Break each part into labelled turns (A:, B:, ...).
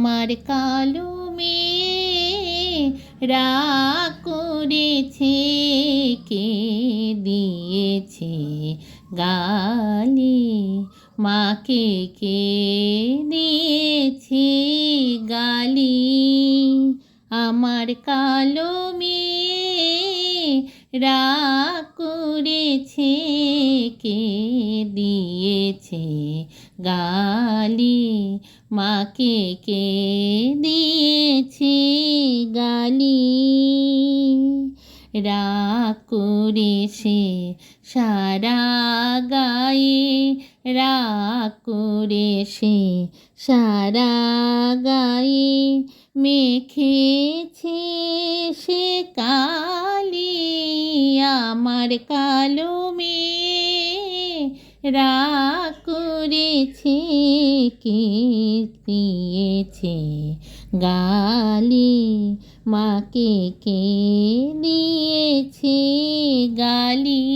A: আমার কালো মেয়ে রাগ করেছে, কে দিয়েছে গালি, মাকে কে দিয়েছে গালি। আমার কালো মেয়ে রাগ করেছে, কে দিয়েছে গালি, মাকে কে দিয়েছে গালি। রাগ করে সে সারা গায়ে, রাগ করে সে সারা গায়ে মেখেছে সে কালি। আমার কালো মেয়ে রাগ করেছে, কে দিয়েছে গালি, মাকে কে দিয়েছে গালি।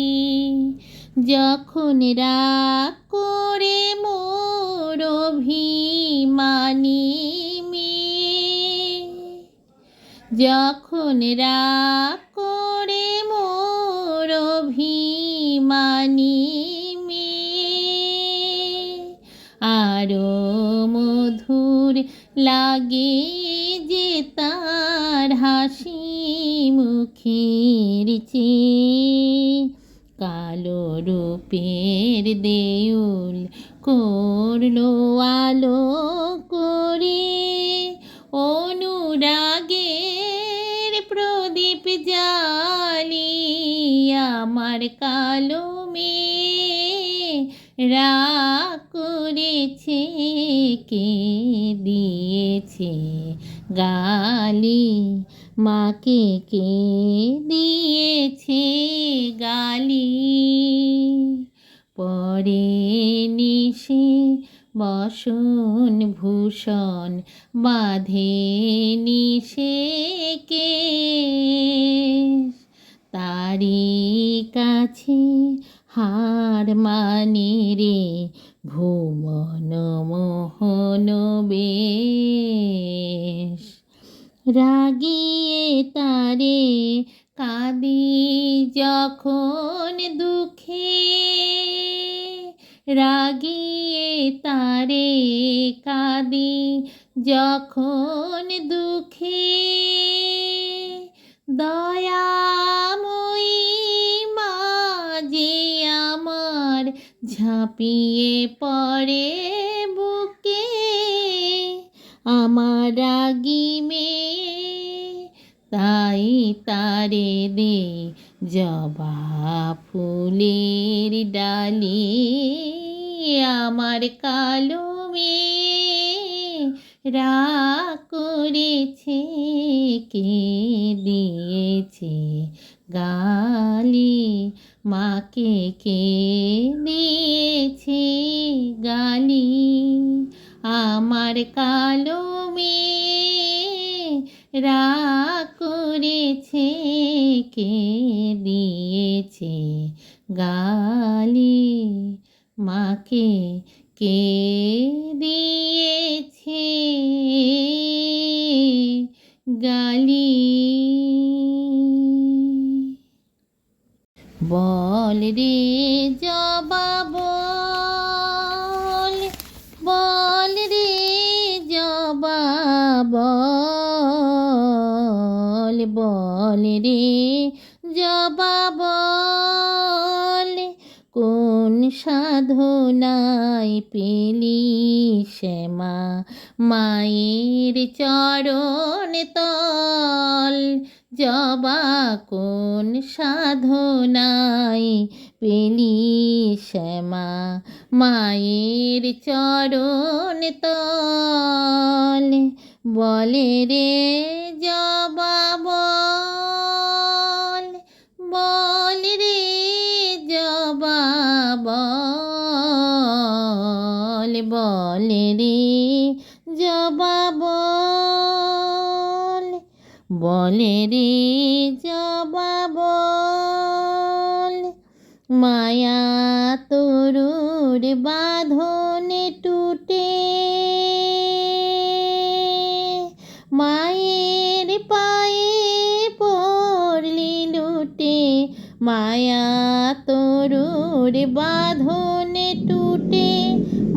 A: যখন রাগ করে মোর অভিমানী মেয়ে, যখন রাগ করে মোর অভিমানী মেয়ে, আরো মধুর লাগে যে তার হাসি মুখের চেয়ে। কালো রূপের দেউল করলো আলো করে, অনুরাগের প্রদীপ জ্বালি। আমার কালো মেয়ে রাগ করেছে, কে দিয়েছে গালি, মাকে কে দিয়েছে গালি। পরে নিশে বসন ভূষণ বাঁধে নিশে কেশ, তারি কাছে হার মানে রে ভুবন মোহন বেশ। রাগিয়ে তারে কাঁদি যখন দুঃখে, রাগিয়ে তারে কাঁদি যখন দুঃখে। দয়াময়ী মা যে আমার ঝাঁপিয়ে পড়ে বুকে, আমার রাগী মেয়ে তাই তারে দে জবা ফুলের ডালি। আমার কালো মেয়ে রাগ করেছে, কে দিয়েছে গালি, মাকে কে দিয়েছে গালি। আমার কালো মেয়ে রাগ করেছে, কে দিয়েছে গালি, মাকে কে দিয়েছে গালি। বল রে জবা বল, বল রে জবা বল, বল রে জবা বল, কোন সাধনায় পেলি শ্যামা মায়ের চরণ তল। জবা কোন সাধনায় পেলি শ্যামা মায়ের চরণ তল। বলে রে জবা বল, বল রে জবা বল, বল রে জবা বল, বলে রে জবা বল। মায়া তরুর বাঁধনে টুটে, মায়া তরুর বাঁধনে টুটে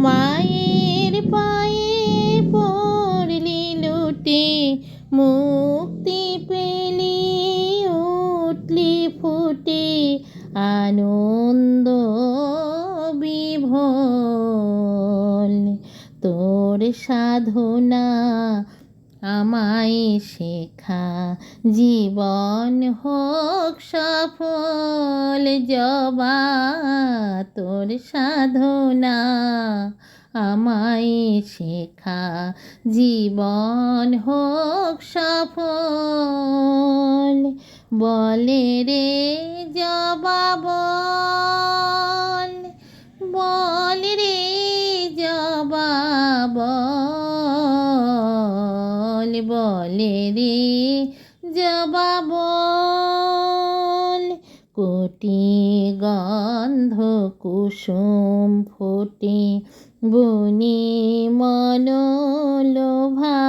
A: মায়ের পায়ে পড়লি লুটে মুক্তি পেলি উঠলি ফুটে আনন্দ বিভোল। তোর সাধনা আমায় শেখা জীবন হোক সফল। জবা তোর সাধনা আমায় শেখা জীবন হোক সফল। বলে রে জবা বল, বল রে জবা বল, বলে রে জবা বল। কোটি গন্ধ কুসুম ফোটে বনে মনোলোভা,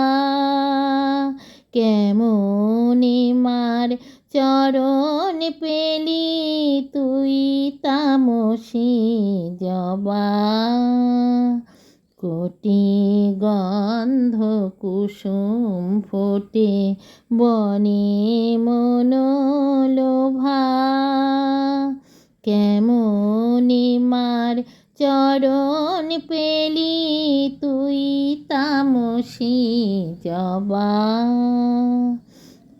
A: কেমনে মার চরণ পেলি তুই তামসী জবা। কোটি গন্ধ কুসুম ফোটে বনে মনোলোভা, কেমনে মার চরণ পেলি তুই তামসী জবা।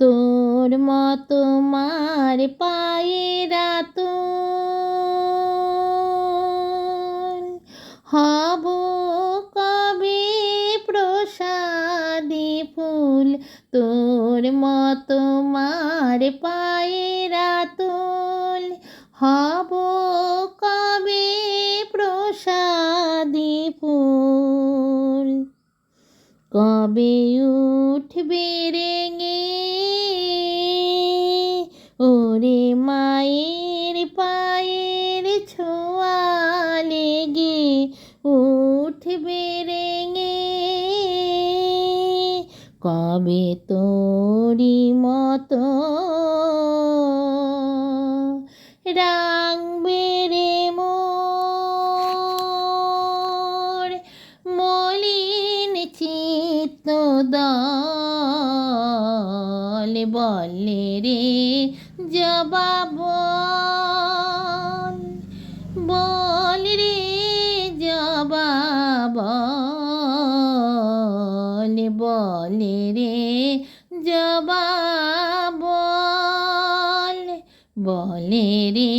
A: তোর মতো মার পায়েরা তুল হব কবে প্রসাদী ফুল। তোর মতো মার পায়েরা তুল হব কবে প্রসাদী ফুল। কবে উঠবে রেঙে ওরে মায়ের পায়ের ছোঁয়া লেগে, উঠবে রেঙে কবে তোরি মতো রাঙবে রে মোর মলিন চিত্ত দল। বলে রে জবা বল, বল রে জবা বল, বলে রে জবা বল, বলে রে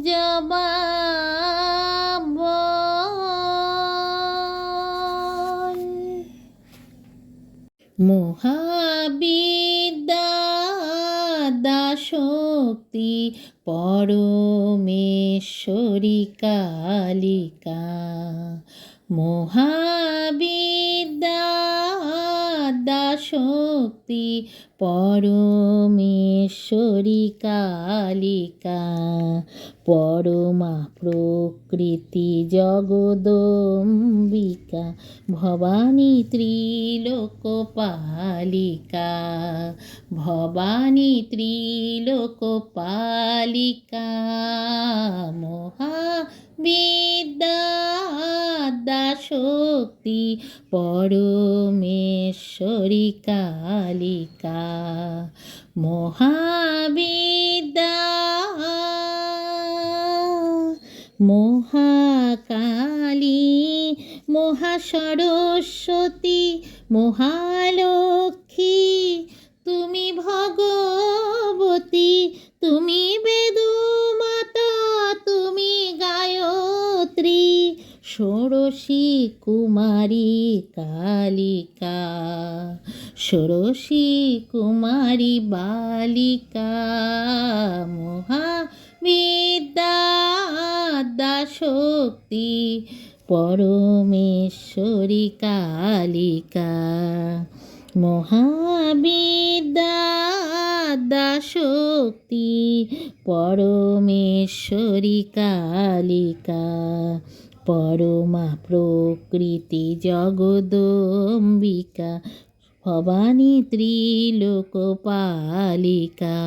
A: জবা বল। মহাবিদ্যা দাশক্তি পরমেশ্বরী কালিকা, মহাবিদ্যা দাশক্তি পরমেশ্বরী কালিকা, পরমা প্রকৃতি জগদম্বিকা, ভবানী ত্রিলোকপালিকা, ভবানী ত্রিলোকপালিকা। মহাবিদ্যা দাশক্তি পরমেশ্বরী কালিকা, মহাবিদ্যা মহাকালী, মহাসরস্বতী, মহালক্ষ্মী, তুমি ভগবতী, তুমি বেদমাতা, তুমি গায়ত্রী, ষোড়শী কুমারী কালিকা, ষোড়শী কুমারী বালিকা। মহাবিদ্যা দাশক্তি পরমেশ্বরী কালিকা, মহাবিদ্যা দাশক্তি পরমেশ্বরী কালিকা, পরমা প্রকৃতি জগদম্বিকা, ভবানী ত্রিলোকপালিকা।